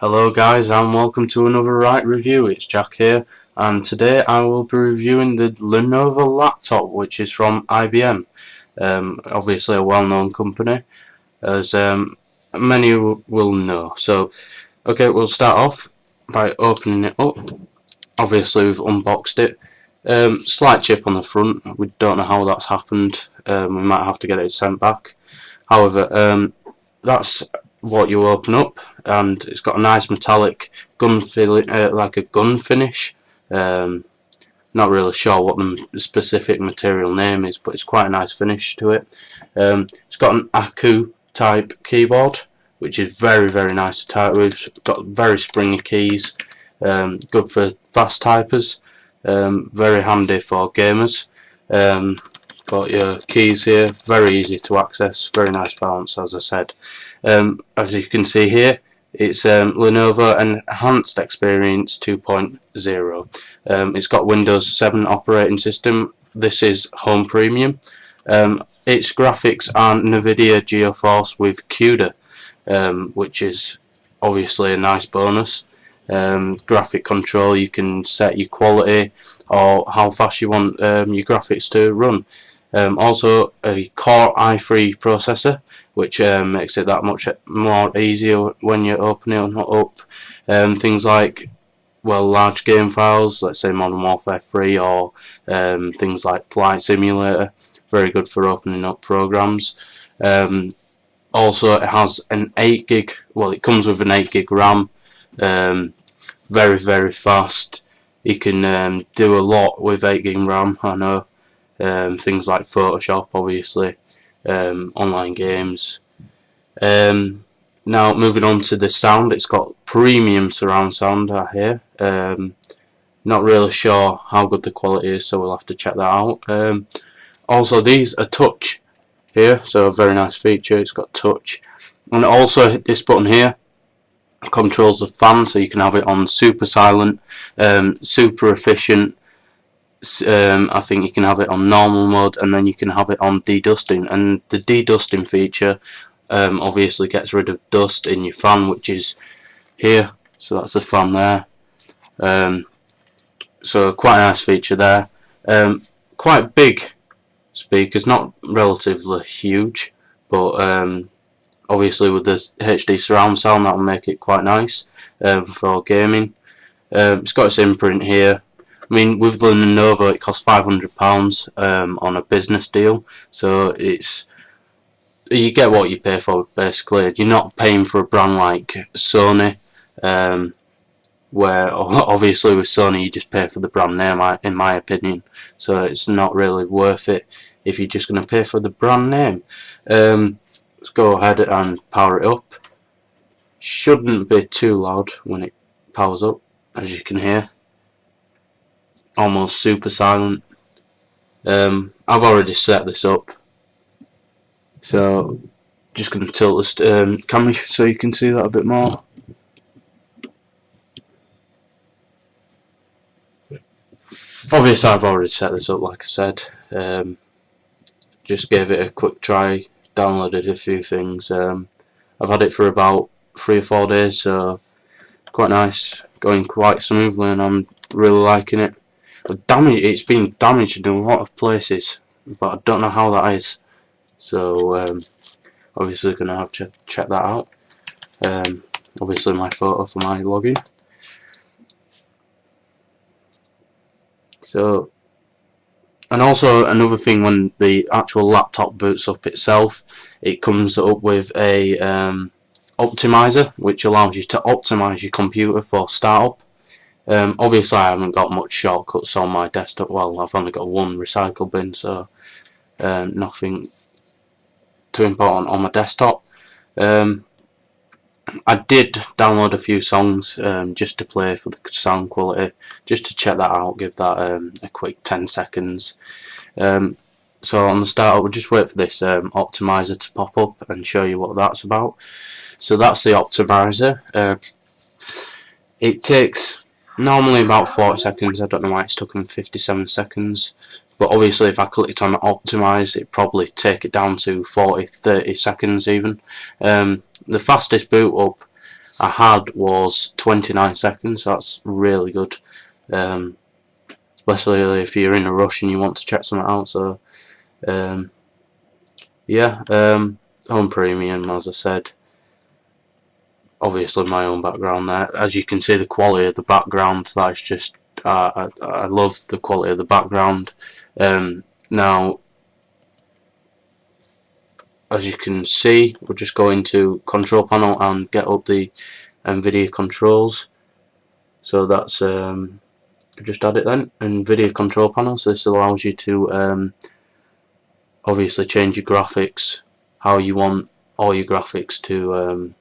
Hello guys, and welcome to another REAAAAD review. It's Jack here, and today I will be reviewing the Lenovo laptop, which is from IBM. Obviously a well-known company, as many will know. So, okay, we'll start off by opening it up. Obviously we've unboxed it. Slight chip on the front. We don't know how that's happened. We might have to get it sent back. However, that's what you open up, and it's got a nice metallic gun feeling, like a gun finish. Not really sure what the specific material name is, but it's quite a nice finish to it. It's got an Aku type keyboard, which is very nice to type with. It's got very springy keys, good for fast typers, very handy for gamers. Got your keys here, very easy to access, very nice balance, as I said. As you can see here, it's Lenovo Enhanced Experience 2.0. It's got Windows 7 operating system. This is Home Premium. Its graphics are NVIDIA GeForce with CUDA, which is obviously a nice bonus. Graphic control, you can set your quality or how fast you want your graphics to run. Also a Core i3 processor, which makes it that much more easier when you're opening it up. Things like, well, large game files, let's say Modern Warfare 3, or things like Flight Simulator, very good for opening up programs. Also, it has an 8 gig, well, it comes with an 8 gig RAM, very fast. You can do a lot with 8 gig RAM, I know. Things like Photoshop, obviously, online games. Now moving on to the sound, it's got premium surround sound, I hear. Not really sure how good the quality is, so we'll have to check that out. Also, these are touch here, so a very nice feature. It's got touch, and also this button here controls the fan, so you can have it on super silent, super efficient. I think you can have it on normal mode, and then you can have it on dedusting, and the dedusting feature obviously gets rid of dust in your fan, which is here, so that's the fan there. So quite a nice feature there. Quite big speakers, not relatively huge, but obviously with the HD surround sound, that will make it quite nice for gaming. It's got its imprint here. I mean, with the Lenovo, it costs £500 on a business deal, so you get what you pay for, basically. You're not paying for a brand like Sony, where obviously with Sony you just pay for the brand name, in my opinion, so it's not really worth it if you're just going to pay for the brand name. Let's go ahead and power it up. Shouldn't be too loud when it powers up, as you can hear. Almost super silent. I've already set this up, so just going to tilt this camera so you can see that a bit more. Obviously I've already set this up, like I said. Just gave it a quick try, downloaded a few things. I've had it for about 3 or 4 days, so quite nice, going quite smoothly, and I'm really liking it. It's been damaged in a lot of places, but I don't know how that is, so obviously going to have to check that out. Obviously my photo for my login. So, and also another thing, when the actual laptop boots up itself, it comes up with a optimizer, which allows you to optimize your computer for startup. Obviously I haven't got much shortcuts on my desktop. Well, I've only got one recycle bin, so nothing too important on my desktop. I did download a few songs just to play for the sound quality, just to check that out, give that a quick 10 seconds. So on the startup, we'll just wait for this optimizer to pop up and show you what that's about. So that's the optimizer. It takes normally about 40 seconds. I don't know why it's taken 57 seconds, but obviously if I clicked on optimize, it'd probably take it down to 40-30 seconds even. The fastest boot up I had was 29 seconds. That's really good, especially if you're in a rush and you want to check something out. So yeah, Home Premium, as I said. Obviously my own background there. As you can see, the quality of the background, that's just I love the quality of the background. Now, as you can see, we'll just go into control panel and get up the NVIDIA controls. So that's just add it then, NVIDIA control panel. So this allows you to obviously change your graphics, how you want all your graphics to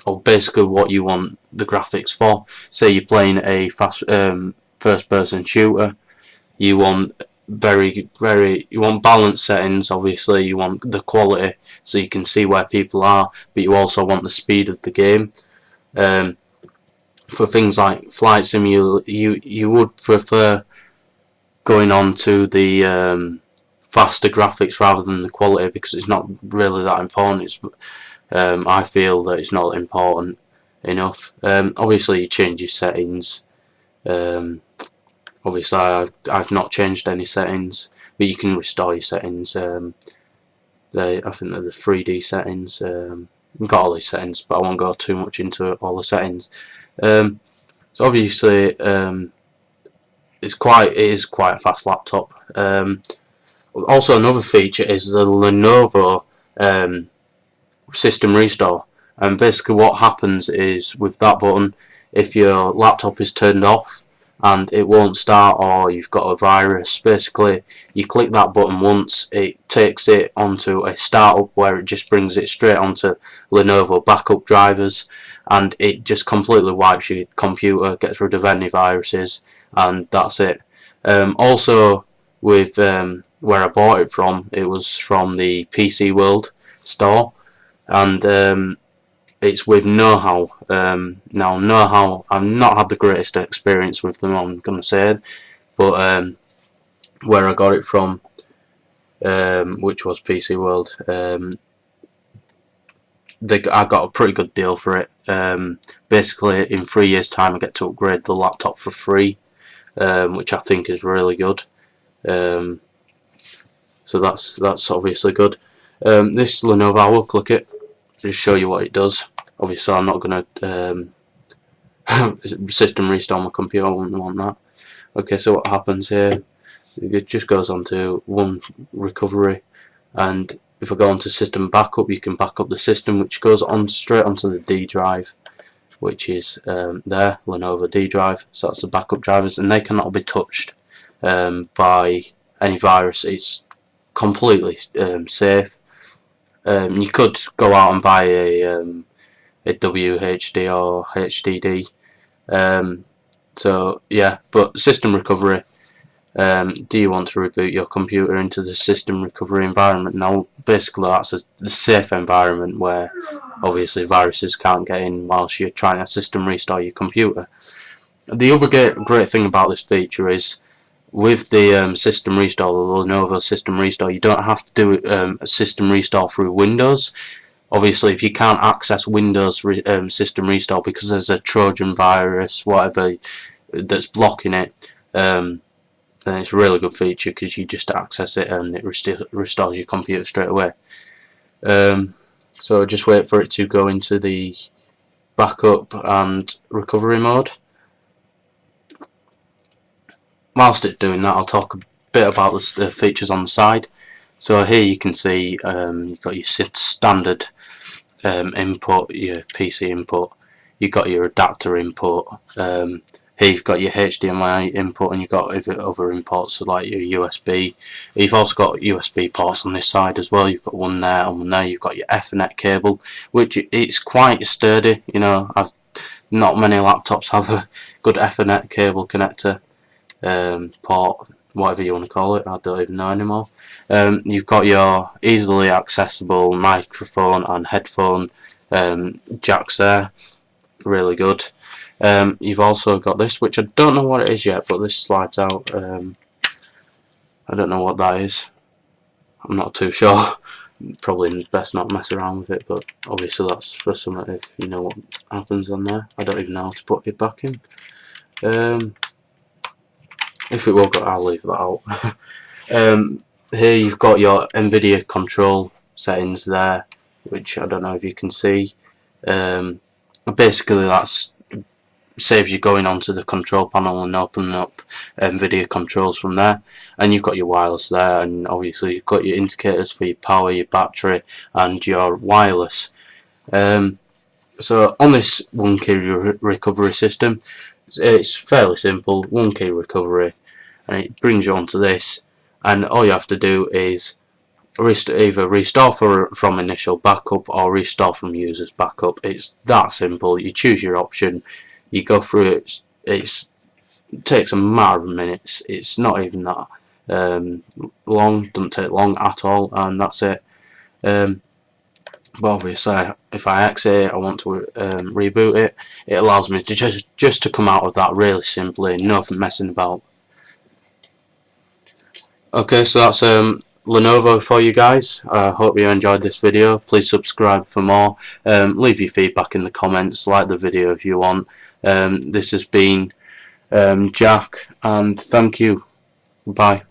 or basically what you want the graphics for. Say you're playing a fast first-person shooter, you want you want balanced settings. Obviously, you want the quality so you can see where people are, but you also want the speed of the game. For things like flight sim, you would prefer going on to the faster graphics rather than the quality, because it's not really that important. It's I feel that it's not important enough. Obviously you change your settings. Obviously I've not changed any settings, but you can restore your settings. I think they're the 3D settings. I've got all these settings, but I won't go too much into all the settings. So obviously it is quite a fast laptop. Also, another feature is the Lenovo system restore, and basically what happens is with that button, if your laptop is turned off and it won't start, or you've got a virus, basically you click that button once, it takes it onto a startup where it just brings it straight onto Lenovo backup drivers, and it just completely wipes your computer, gets rid of any viruses, and that's it. Also with where I bought it from, it was from the PC World store, and it's with Know-How. Now Know-How, I've not had the greatest experience with them, I'm gonna say it, but where I got it from, which was PC World, I got a pretty good deal for it. Basically in 3 years time I get to upgrade the laptop for free, which I think is really good. So that's obviously good. This Lenovo, I will click it, just show you what it does. Obviously I'm not going to system restore my computer, I wouldn't want that. Okay, so what happens here, it just goes on to one recovery, and if I go onto system backup, you can back up the system, which goes on straight onto the D drive, which is there, Lenovo D drive. So that's the backup drivers, and they cannot be touched by any virus. It's completely safe. You could go out and buy a WHD or HDD. So yeah, but system recovery. Do you want to reboot your computer into the system recovery environment? Now, basically, that's a safe environment where obviously viruses can't get in whilst you're trying to system restore your computer. The other great thing about this feature is, with the system restore, the Lenovo system restore, you don't have to do a system restore through Windows. Obviously, if you can't access Windows system restore because there's a Trojan virus, whatever, that's blocking it, then it's a really good feature, because you just access it and it restores your computer straight away. So just wait for it to go into the backup and recovery mode. Whilst it's doing that, I'll talk a bit about the features on the side. So here you can see you've got your standard input, your PC input, you've got your adapter input, here you've got your HDMI input, and you've got other imports, so like your USB. You've also got USB ports on this side as well. You've got one there and one there. You've got your Ethernet cable, which it's quite sturdy. You know, not many laptops have a good Ethernet cable connector. Port, whatever you want to call it, I don't even know anymore. You've got your easily accessible microphone and headphone jacks there, really good. You've also got this, which I don't know what it is yet, but this slides out. I don't know what that is, I'm not too sure. probably best not mess around with it, but obviously that's for some if you know what happens on there. I don't even know how to put it back in. If it will go, I'll leave that out. Here you've got your NVIDIA control settings there, which I don't know if you can see. Basically that's saves you going onto the control panel and opening up NVIDIA controls from there, and you've got your wireless there, and obviously you've got your indicators for your power, your battery and your wireless. So on this one key recovery system, it's fairly simple, one key recovery, and it brings you onto this, and all you have to do is either restore from initial backup or restore from user's backup. It's that simple. You choose your option, you go through it. It takes a matter of minutes. It's not even that long. Doesn't take long at all, and that's it. But obviously, if I exit it, I want to reboot it. It allows me to just to come out of that really simply, nothing messing about. Okay, so that's Lenovo for you guys. I hope you enjoyed this video. Please subscribe for more. Leave your feedback in the comments. Like the video if you want. This has been Jack, and thank you. Bye.